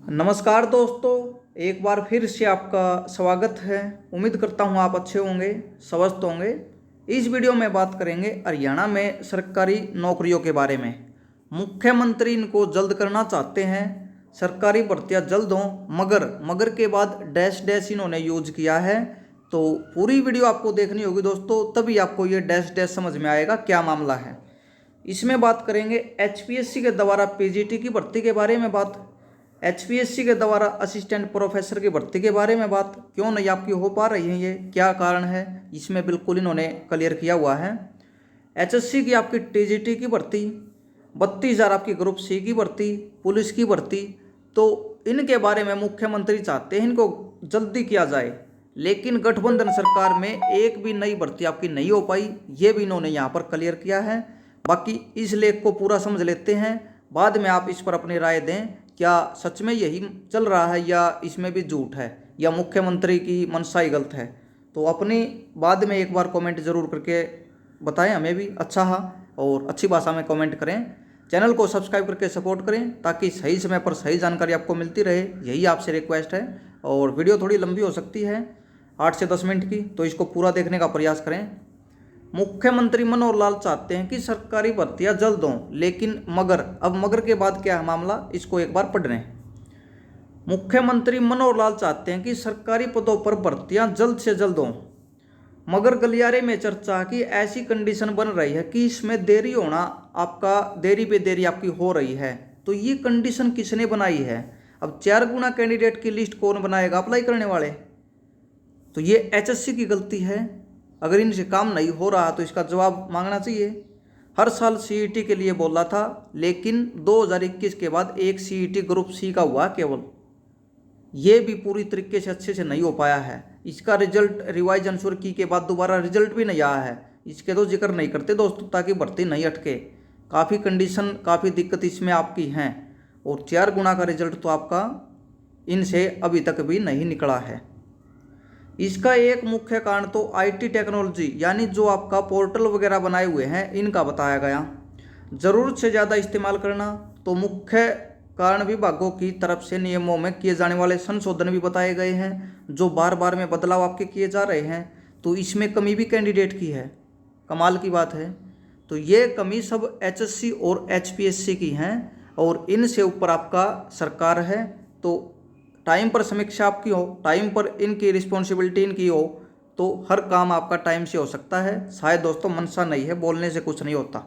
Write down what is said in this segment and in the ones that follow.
नमस्कार दोस्तों, एक बार फिर से आपका स्वागत है। उम्मीद करता हूँ आप अच्छे होंगे, स्वस्थ होंगे। इस वीडियो में बात करेंगे हरियाणा में सरकारी नौकरियों के बारे में। मुख्यमंत्री इनको जल्द करना चाहते हैं, सरकारी भर्तियाँ जल्द हों, मगर के बाद डैश डैश इन्होंने यूज किया है। तो पूरी वीडियो आपको देखनी होगी दोस्तों, तभी आपको ये डैश डैश समझ में आएगा क्या मामला है। इसमें बात करेंगे एचपीएससी के द्वारा पीजीटी की भर्ती के बारे में बात, एचपीएससी के द्वारा असिस्टेंट प्रोफेसर की भर्ती के बारे में बात, क्यों नहीं आपकी हो पा रही है, ये क्या कारण है, इसमें बिल्कुल इन्होंने क्लियर किया हुआ है। एचएससी की आपकी टीजीटी की भर्ती, 32,000 आपकी ग्रुप सी की भर्ती, पुलिस की भर्ती, तो इनके बारे में मुख्यमंत्री चाहते हैं इनको जल्दी किया जाए। लेकिन गठबंधन सरकार में एक भी नई भर्ती आपकी नहीं हो पाई, ये भी इन्होंने यहाँ पर क्लियर किया है। बाकी इस लेख को पूरा समझ लेते हैं, बाद में आप इस पर अपनी राय दें, क्या सच में यही चल रहा है या इसमें भी झूठ है या मुख्यमंत्री की मंशा ही गलत है। तो अपनी बाद में एक बार कमेंट जरूर करके बताएं, हमें भी अच्छा और अच्छी भाषा में कमेंट करें। चैनल को सब्सक्राइब करके सपोर्ट करें ताकि सही समय पर सही जानकारी आपको मिलती रहे, यही आपसे रिक्वेस्ट है। और वीडियो थोड़ी लंबी हो सकती है, 8 से 10 मिनट की, तो इसको पूरा देखने का प्रयास करें। मुख्यमंत्री मनोहर लाल चाहते हैं कि सरकारी भर्तियां जल्द हों, लेकिन अब मगर के बाद क्या है मामला, इसको एक बार पढ़ रहे हैं। मुख्यमंत्री मनोहर लाल चाहते हैं कि सरकारी पदों पर भर्तियां जल्द से जल्द हों, मगर गलियारे में चर्चा की ऐसी कंडीशन बन रही है कि इसमें देरी होना, आपका देरी पे देरी आपकी हो रही है। तो ये कंडीशन किसने बनाई है? अब 4 गुना कैंडिडेट की लिस्ट कौन बनाएगा अप्लाई करने वाले? तो ये एचएससी की गलती है। अगर इनसे काम नहीं हो रहा तो इसका जवाब मांगना चाहिए। हर साल सीईटी के लिए बोला था, लेकिन 2021 के बाद एक सीईटी ग्रुप सी का हुआ केवल, ये भी पूरी तरीके से अच्छे से नहीं हो पाया है। इसका रिजल्ट रिवाइज अंशुर की के बाद दोबारा रिजल्ट भी नहीं आया है, इसके तो जिक्र नहीं करते दोस्तों ताकि भर्ती नहीं अटके। काफ़ी कंडीशन, काफ़ी दिक्कत इसमें आपकी हैं, और 4 गुना का रिजल्ट तो आपका इनसे अभी तक भी नहीं निकला है। इसका एक मुख्य कारण तो आईटी टेक्नोलॉजी, यानी जो आपका पोर्टल वगैरह बनाए हुए हैं, इनका बताया गया। ज़रूरत से ज़्यादा इस्तेमाल करना, तो मुख्य कारण विभागों की तरफ से नियमों में किए जाने वाले संशोधन भी बताए गए हैं, जो बार बार में बदलाव आपके किए जा रहे हैं। तो इसमें कमी भी कैंडिडेट की है, कमाल की बात है। तो ये कमी सब एचएससी और एचपीएससी की हैं, और इनसे ऊपर आपका सरकार है। तो टाइम पर समीक्षा आपकी हो, टाइम पर इनकी रिस्पॉन्सिबिलिटी इनकी हो, तो हर काम आपका टाइम से हो सकता है। शायद दोस्तों मनसा नहीं है, बोलने से कुछ नहीं होता।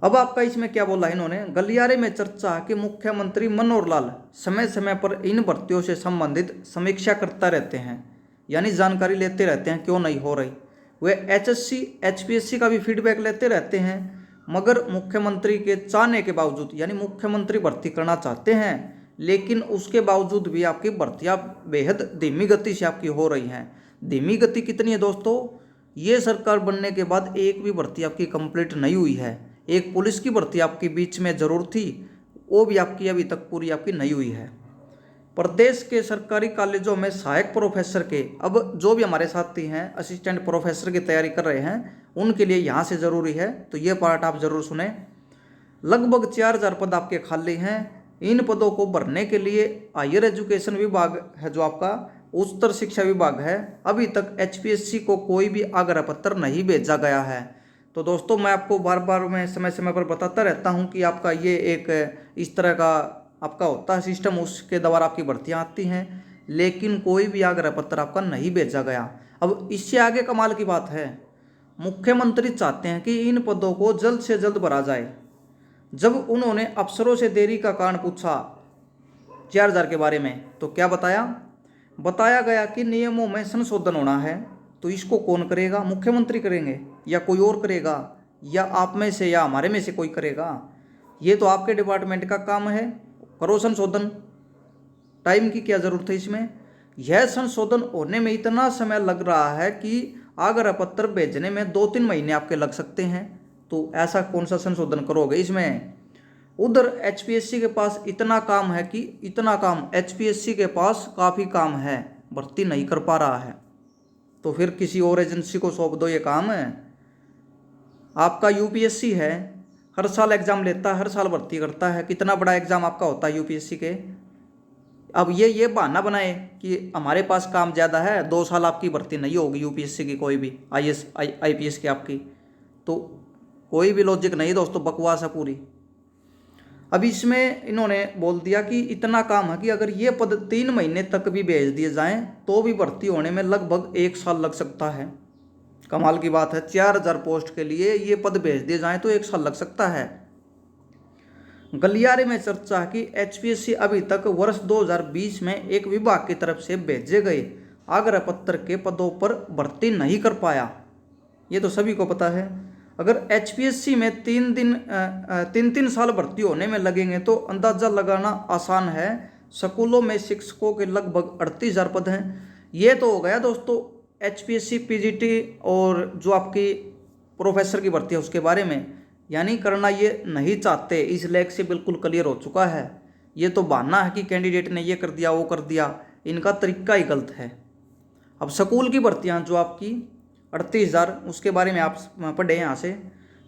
अब आपका इसमें क्या बोला इन्होंने, गलियारे में चर्चा कि मुख्यमंत्री मनोहर लाल समय समय पर इन भर्तियों से संबंधित समीक्षा करता रहते हैं, यानी जानकारी लेते रहते हैं क्यों नहीं हो रही। वे एचएससी एचपीएससी का भी फीडबैक लेते रहते हैं, मगर मुख्यमंत्री के चाहने के बावजूद, यानी मुख्यमंत्री भर्ती करना चाहते हैं, लेकिन उसके बावजूद भी आपकी भर्तियाँ बेहद धीमी गति से आपकी हो रही हैं। धीमी गति कितनी है दोस्तों, ये सरकार बनने के बाद एक भी भर्ती आपकी कंप्लीट नहीं हुई है। एक पुलिस की भर्ती आपकी बीच में जरूर थी, वो भी आपकी अभी तक पूरी आपकी नहीं हुई है। प्रदेश के सरकारी कॉलेजों में सहायक प्रोफेसर के, अब जो भी हमारे साथी हैं असिस्टेंट प्रोफेसर की तैयारी कर रहे हैं, उनके लिए यहाँ से ज़रूरी है, तो ये पार्ट आप ज़रूर सुने। लगभग 4,000 पद आपके खाली हैं। इन पदों को भरने के लिए हायर एजुकेशन विभाग है, जो आपका उच्चतर शिक्षा विभाग है, अभी तक एचपीएससी को कोई भी आग्रह पत्र नहीं भेजा गया है। तो दोस्तों मैं आपको बार बार मैं समय समय पर बताता रहता हूं कि आपका ये एक इस तरह का आपका होता है सिस्टम, उसके द्वारा आपकी भर्तियां आती हैं, लेकिन कोई भी आग्रह पत्र आपका नहीं भेजा गया। अब इससे आगे कमाल की बात है, मुख्यमंत्री चाहते हैं कि इन पदों को जल्द से जल्द भरा जाए। जब उन्होंने अफसरों से देरी का कारण पूछा 4,000 के बारे में, तो क्या बताया गया कि नियमों में संशोधन होना है। तो इसको कौन करेगा? मुख्यमंत्री करेंगे या कोई और करेगा, या आप में से या हमारे में से कोई करेगा? ये तो आपके डिपार्टमेंट का काम है, करो संशोधन। टाइम की क्या ज़रूरत है इसमें? यह संशोधन होने में इतना समय लग रहा है कि आग्रह पत्र भेजने में 2-3 महीने आपके लग सकते हैं। तो ऐसा कौन सा संशोधन करोगे इसमें? उधर एचपीएससी के पास इतना काम है कि इतना काम एचपीएससी के पास काफ़ी काम है, भर्ती नहीं कर पा रहा है, तो फिर किसी और एजेंसी को सौंप दो ये काम है। आपका यूपीएससी है, हर साल एग्ज़ाम लेता है, हर साल भर्ती करता है। कितना बड़ा एग्ज़ाम आपका होता है यूपीएससी के। अब ये बहाना बनाए कि हमारे पास काम ज़्यादा है, 2 साल आपकी भर्ती नहीं होगी यूपीएससी की, कोई भी आईएएस आईपीएस की आपकी, तो कोई भी लॉजिक नहीं दोस्तों, बकवास है पूरी। अब इसमें इन्होंने बोल दिया कि इतना काम है कि अगर ये पद 3 महीने तक भी भेज दिए जाएं तो भी भर्ती होने में लगभग 1 साल लग सकता है। कमाल की बात है, 4000 पोस्ट के लिए ये पद भेज दिए जाएं तो 1 साल लग सकता है। गलियारे में चर्चा है कि एचपीएससी अभी तक वर्ष 2020 में एक विभाग की तरफ से भेजे गए आग्रह पत्र के पदों पर भर्ती नहीं कर पाया। ये तो सभी को पता है। अगर एचपीएससी में 3 साल भर्ती होने में लगेंगे तो अंदाज़ा लगाना आसान है। स्कूलों में शिक्षकों के लगभग 38,000 पद हैं। ये तो हो गया दोस्तों एचपीएससी पीजीटी और जो आपकी प्रोफेसर की भर्ती है उसके बारे में, यानी करना ये नहीं चाहते, इस लेख से बिल्कुल क्लियर हो चुका है। ये तो बहाना है कि कैंडिडेट ने ये कर दिया वो कर दिया, इनका तरीका ही गलत है। अब स्कूल की भर्तियाँ जो आपकी 38,000, उसके बारे में आप पढ़े यहाँ से।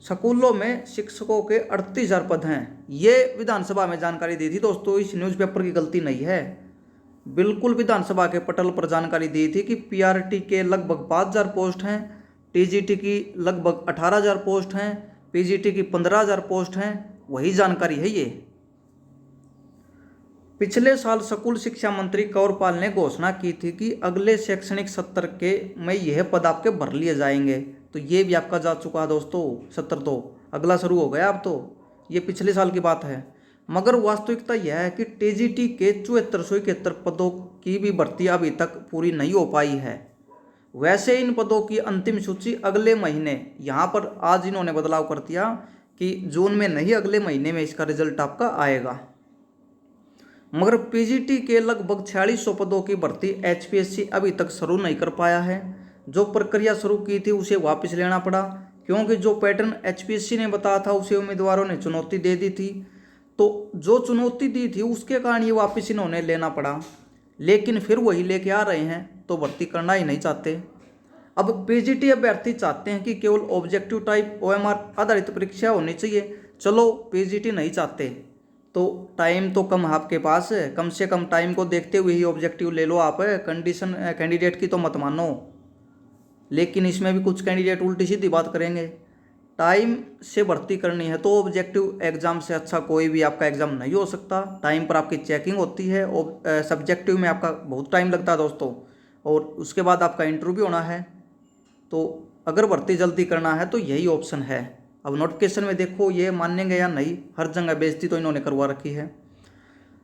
स्कूलों में शिक्षकों के 38,000 पद हैं। ये विधानसभा में जानकारी दी थी दोस्तों, इस न्यूज़पेपर की गलती नहीं है, बिल्कुल विधानसभा के पटल पर जानकारी दी थी कि पीआरटी के लगभग 5,000 पोस्ट हैं, टीजीटी की लगभग 18,000 पोस्ट हैं, पीजीटी की 15,000 पोस्ट हैं, वही जानकारी है ये। पिछले साल स्कूल शिक्षा मंत्री कंवरपाल ने घोषणा की थी कि अगले शैक्षणिक सत्र के में यह पद आपके भर लिए जाएंगे, तो ये भी आपका जा चुका है दोस्तों। सत्र तो अगला शुरू हो गया, अब तो ये पिछले साल की बात है। मगर वास्तविकता यह है कि टीजीटी के 7471 पदों की भी भर्ती अभी तक पूरी नहीं हो पाई है। वैसे इन पदों की अंतिम सूची अगले महीने, यहाँ पर आज इन्होंने बदलाव कर दिया कि जून में नहीं, अगले महीने में इसका रिजल्ट आपका आएगा। मगर पीजीटी के लगभग 4600 पदों की भर्ती एचपीएससी अभी तक शुरू नहीं कर पाया है। जो प्रक्रिया शुरू की थी उसे वापस लेना पड़ा, क्योंकि जो पैटर्न एचपीएससी ने बताया था उसे उम्मीदवारों ने चुनौती दे दी थी, तो जो चुनौती दी थी उसके कारण ये वापस इन्होंने लेना पड़ा। लेकिन फिर वही लेके आ रहे हैं, तो भर्ती करना ही नहीं चाहते। अब पीजीटी अभ्यर्थी चाहते हैं कि केवल ऑब्जेक्टिव टाइप ओएमआर आधारित परीक्षा होनी चाहिए। चलो पीजीटी नहीं चाहते तो टाइम तो कम है आपके पास, कम से कम टाइम को देखते हुए ही ऑब्जेक्टिव ले लो आप, कंडीशन कैंडिडेट की तो मत मानो। लेकिन इसमें भी कुछ कैंडिडेट उल्टी सीधी बात करेंगे। टाइम से भर्ती करनी है तो ऑब्जेक्टिव एग्जाम से अच्छा कोई भी आपका एग्ज़ाम नहीं हो सकता। टाइम पर आपकी चेकिंग होती है, और सब्जेक्टिव में आपका बहुत टाइम लगता है दोस्तों, और उसके बाद आपका इंटरव्यू होना है। तो अगर भर्ती जल्दी करना है तो यही ऑप्शन है। अब नोटिफिकेशन में देखो ये मानेंगे या नहीं, हर जगह बेइज्जती तो इन्होंने करवा रखी है।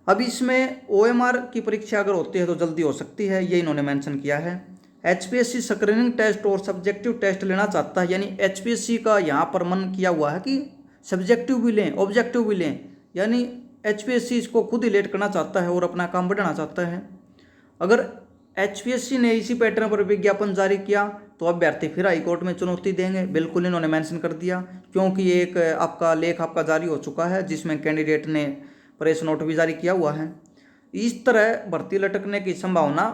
अब इसमें ओएमआर की परीक्षा अगर होती है तो जल्दी हो सकती है, ये इन्होंने मेंशन किया है। एचपीएससी स्क्रीनिंग टेस्ट और सब्जेक्टिव टेस्ट लेना चाहता है, यानी एचपीएससी का यहाँ पर मन किया हुआ है कि सब्जेक्टिव भी लें ऑब्जेक्टिव भी लें, यानी एचपीएससी इसको खुद ही लेट करना चाहता है और अपना काम बढ़ाना चाहता है। अगर एचपीएससी ने इसी पैटर्न पर विज्ञापन जारी किया तो अभ्यर्थी फिर हाईकोर्ट में चुनौती देंगे, बिल्कुल इन्होंने मेंशन कर दिया, क्योंकि एक आपका लेख आपका जारी हो चुका है जिसमें कैंडिडेट ने प्रेस नोट भी जारी किया हुआ है। इस तरह भर्ती लटकने की संभावना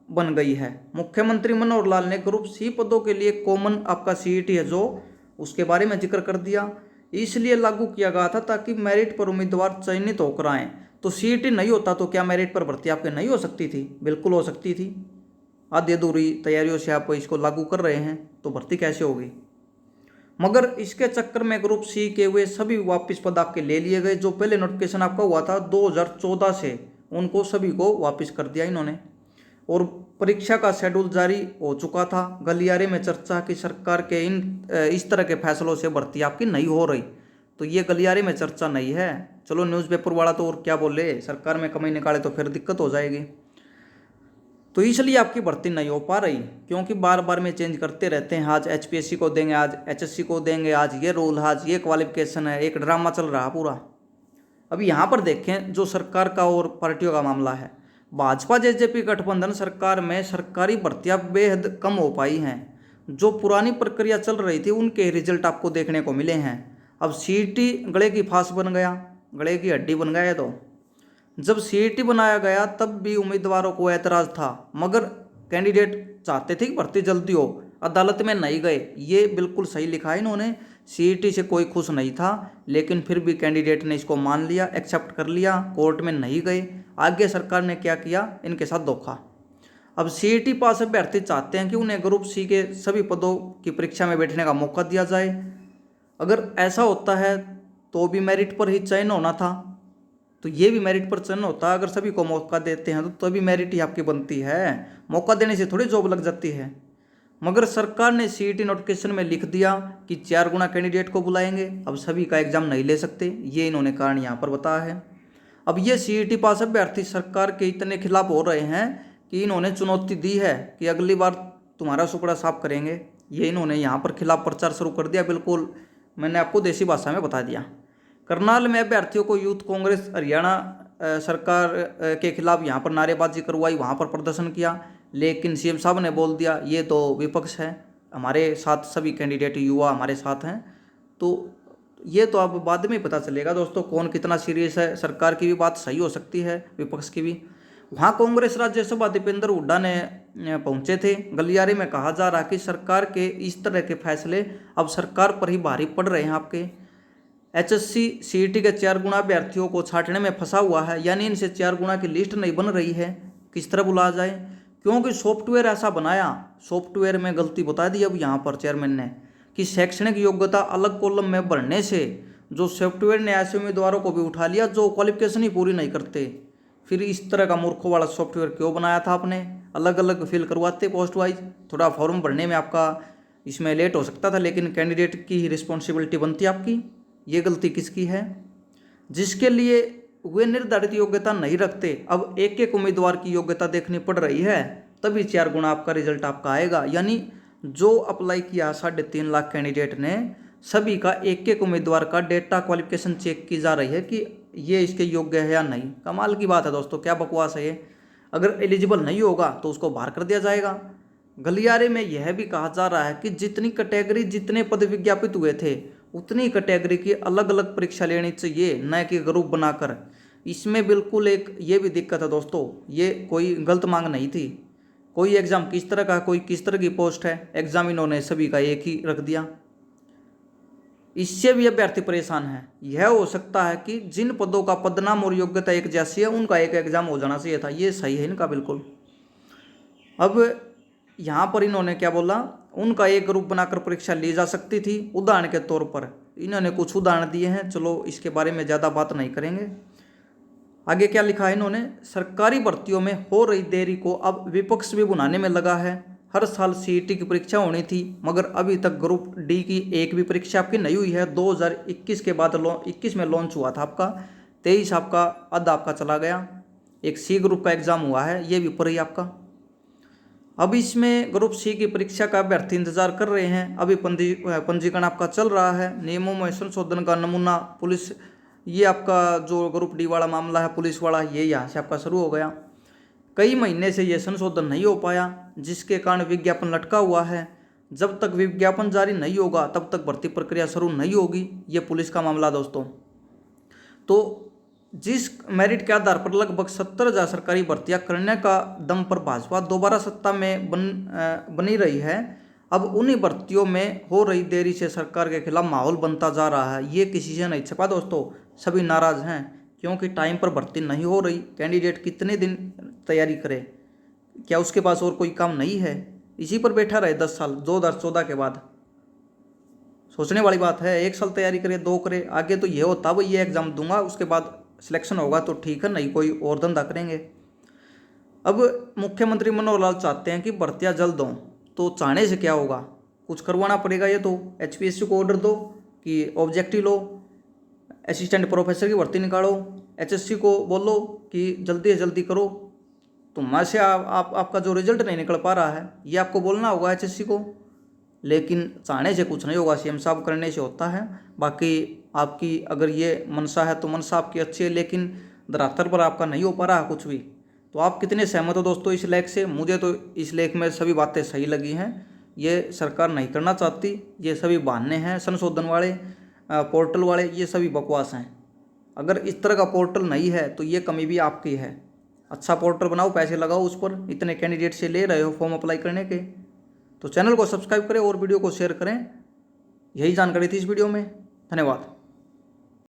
बन गई है। मुख्यमंत्री मनोहर लाल ने ग्रुप सी पदों के लिए कॉमन आपका सीईटी है जो, उसके बारे में जिक्र कर दिया, इसलिए लागू किया गया था ताकि मेरिट पर उम्मीदवार चयनित होकर आएँ। तो सीईटी नहीं होता तो क्या मेरिट पर भर्ती आपके नहीं हो सकती थी? बिल्कुल हो सकती थी। आधी अधूरी तैयारियों से आप इसको लागू कर रहे हैं तो भर्ती कैसे होगी? मगर इसके चक्कर में ग्रुप सी के वे सभी वापस पद आपके ले लिए गए। जो पहले नोटिफिकेशन आपका हुआ था 2014 से, उनको सभी को वापस कर दिया इन्होंने, और परीक्षा का शेड्यूल जारी हो चुका था। गलियारे में चर्चा कि सरकार के इस तरह के फैसलों से भर्ती आपकी नहीं हो रही, तो ये गलियारे में चर्चा नहीं है। चलो न्यूज़पेपर वाला तो और क्या बोले, सरकार में कमाई निकाले तो फिर दिक्कत हो जाएगी। तो इसलिए आपकी भर्ती नहीं हो पा रही, क्योंकि बार बार में चेंज करते रहते हैं। आज एचपीएससी को देंगे, आज एचएससी को देंगे, आज ये रूल, आज ये क्वालिफिकेशन है, एक ड्रामा चल रहा पूरा। अब यहाँ पर देखें जो सरकार का और पार्टियों का मामला है, भाजपा जेजेपी गठबंधन सरकार में सरकारी भर्तियाँ बेहद कम हो पाई हैं। जो पुरानी प्रक्रिया चल रही थी उनके रिजल्ट आपको देखने को मिले हैं। अब सीईटी गले की फांस बन गया, गले की हड्डी बन गया। तो जब सीईटी बनाया गया तब भी उम्मीदवारों को ऐतराज़ था, मगर कैंडिडेट चाहते थे कि भर्ती जल्दी हो, अदालत में नहीं गए। ये बिल्कुल सही लिखा है इन्होंने। सीईटी से कोई खुश नहीं था, लेकिन फिर भी कैंडिडेट ने इसको मान लिया, एक्सेप्ट कर लिया, कोर्ट में नहीं गए। आगे सरकार ने क्या किया, इनके साथ धोखा। अब सीईटी पास अभ्यर्थी चाहते हैं कि उन्हें ग्रुप सी के सभी पदों की परीक्षा में बैठने का मौका दिया जाए। अगर ऐसा होता है तो भी मेरिट पर ही चयन होना था, तो ये भी मेरिट पर चयन होता है। अगर सभी को मौका देते हैं तो तभी मेरिट ही आपकी बनती है, मौका देने से थोड़ी जॉब लग जाती है। मगर सरकार ने सीईटी नोटिफिकेशन में लिख दिया कि 4 गुना कैंडिडेट को बुलाएंगे, अब सभी का एग्जाम नहीं ले सकते। ये इन्होंने कारण यहाँ पर बताया है। अब ये सीईटी पास अभ्यर्थी सरकार के इतने खिलाफ हो रहे हैं कि इन्होंने चुनौती दी है कि अगली बार तुम्हारा सुपड़ा साफ करेंगे। ये इन्होंने यहाँ पर खिलाफ प्रचार शुरू कर दिया। बिल्कुल मैंने आपको देसी भाषा में बता दिया। करनाल में अभ्यर्थियों को यूथ कांग्रेस हरियाणा सरकार के खिलाफ यहाँ पर नारेबाजी करवाई, वहाँ पर प्रदर्शन किया, लेकिन सीएम साहब ने बोल दिया ये तो विपक्ष है, हमारे साथ सभी कैंडिडेट युवा हमारे साथ हैं। तो ये तो अब बाद में पता चलेगा दोस्तों कौन कितना सीरियस है। सरकार की भी बात सही हो सकती है, विपक्ष की भी। वहाँ कांग्रेस राज्यसभा दीपेंद्र हुड्डा ने पहुंचे थे। गलियारे में कहा जा रहा कि सरकार के इस तरह के फैसले अब सरकार पर ही भारी पड़ रहे हैं। आपके एचएससी सीईटी के 4 गुना अभ्यर्थियों को छांटने में फंसा हुआ है, यानी इनसे 4 गुना की लिस्ट नहीं बन रही है, किस तरह बुलाया जाए, क्योंकि सॉफ्टवेयर ऐसा बनाया, सॉफ्टवेयर में गलती बता दी अब यहाँ पर चेयरमैन ने कि शैक्षणिक योग्यता अलग कॉलम में भरने से जो सॉफ्टवेयर ने ऐसे उम्मीदवारों को भी उठा लिया जो क्वालिफिकेशन ही पूरी नहीं करते। फिर इस तरह का मूर्खों वाला सॉफ्टवेयर क्यों बनाया था आपने, अलग अलग फिल करवाते पोस्ट वाइज। थोड़ा फॉर्म भरने में आपका इसमें लेट हो सकता था, लेकिन कैंडिडेट की ही रिस्पॉन्सिबिलिटी बनती आपकी। ये गलती किसकी है, जिसके लिए वे निर्धारित योग्यता नहीं रखते। अब एक एक उम्मीदवार की योग्यता देखनी पड़ रही है, तभी 4 गुना आपका रिजल्ट आपका आएगा। यानी जो अप्लाई किया 3.5 लाख कैंडिडेट ने, सभी का एक एक उम्मीदवार का डेटा क्वालिफिकेशन चेक की जा रही है कि ये इसके योग्य है या नहीं। कमाल की बात है दोस्तों, क्या बकवास है ये। अगर एलिजिबल नहीं होगा तो उसको बाहर कर दिया जाएगा। गलियारे में यह भी कहा जा रहा है कि जितनी कैटेगरी जितने पद विज्ञापित हुए थे उतनी कैटेगरी की अलग अलग परीक्षा लेनी चाहिए, न कि ग्रुप बनाकर। इसमें बिल्कुल एक ये भी दिक्कत है दोस्तों, ये कोई गलत मांग नहीं थी। कोई एग्ज़ाम किस तरह का, कोई किस तरह की पोस्ट है, एग्ज़ाम इन्होंने सभी का एक ही रख दिया। इससे भी अभ्यर्थी परेशान है। यह हो सकता है कि जिन पदों का पदनाम और योग्यता एक जैसी है उनका एक एग्ज़ाम हो जाना चाहिए था। ये सही है इनका बिल्कुल। अब यहाँ पर इन्होंने क्या बोला, उनका एक ग्रुप बनाकर परीक्षा ली जा सकती थी। उदाहरण के तौर पर इन्होंने कुछ उदाहरण दिए हैं, चलो इसके बारे में ज़्यादा बात नहीं करेंगे। आगे क्या लिखा है इन्होंने, सरकारी भर्तियों में हो रही देरी को अब विपक्ष भी बुनाने में लगा है। हर साल सीईटी की परीक्षा होनी थी, मगर अभी तक ग्रुप डी की एक भी परीक्षा आपकी नहीं हुई है। 2021 के बाद 21 में लॉन्च हुआ था आपका, 23 आपका आधा आपका चला गया। एक सी ग्रुप का एग्ज़ाम हुआ है, ये भी ऊपर ही आपका। अब इसमें ग्रुप सी की परीक्षा का अभ्यर्थी इंतजार कर रहे हैं। अभी पंजीकरण आपका चल रहा है। नियमों में संशोधन का नमूना पुलिस, ये आपका जो ग्रुप डी वाला मामला है पुलिस वाला, ये यहाँ से आपका शुरू हो गया। कई महीने से ये संशोधन नहीं हो पाया, जिसके कारण विज्ञापन लटका हुआ है। जब तक विज्ञापन जारी नहीं होगा तब तक भर्ती प्रक्रिया शुरू नहीं होगी। ये पुलिस का मामला दोस्तों। तो जिस मेरिट के आधार पर लगभग 70,000 सरकारी भर्तियां करने का दम पर भाजपा दोबारा सत्ता में बनी रही है, अब उन्हीं भर्तियों में हो रही देरी से सरकार के खिलाफ माहौल बनता जा रहा है। ये किसी से नहीं छिपा दोस्तों, सभी नाराज़ हैं क्योंकि टाइम पर भर्ती नहीं हो रही। कैंडिडेट कितने दिन तैयारी करे, क्या उसके पास और कोई काम नहीं है, इसी पर बैठा रहे 10 साल 2014 के बाद। सोचने वाली बात है। 1 साल तैयारी करे, 2 करे, आगे तो ये होता वो ये एग्ज़ाम दूंगा उसके बाद सिलेक्शन होगा तो ठीक है, नहीं कोई और धंधा करेंगे। अब मुख्यमंत्री मनोहर लाल चाहते हैं कि भर्तियां जल्द हों, तो चाहने से क्या होगा, कुछ करवाना पड़ेगा। ये तो एचपीएससी को ऑर्डर दो कि ऑब्जेक्टिव लो, असिस्टेंट प्रोफेसर की भर्ती निकालो, एचएससी को बोलो कि जल्दी से जल्दी करो। तुम से आपका जो रिजल्ट नहीं निकल पा रहा है ये आपको बोलना होगा एचएससी को, लेकिन चाहने से कुछ नहीं होगा, सीएम साहब करने से होता है। बाकी आपकी अगर ये मनसा है तो मनसा आपकी अच्छी है, लेकिन धरातल पर आपका नहीं हो पा रहा कुछ भी। तो आप कितने सहमत हो दोस्तों इस लेख से? मुझे तो इस लेख में सभी बातें सही लगी हैं। ये सरकार नहीं करना चाहती, ये सभी बहाने हैं, संशोधन वाले पोर्टल वाले, ये सभी बकवास हैं। अगर इस तरह का पोर्टल नहीं है तो ये कमी भी आपकी है। अच्छा पोर्टल बनाओ, पैसे लगाओ उस पर, इतने कैंडिडेट से ले रहे हो फॉर्म अप्लाई करने के। तो चैनल को सब्सक्राइब करें और वीडियो को शेयर करें। यही जानकारी थी इस वीडियो में। धन्यवाद।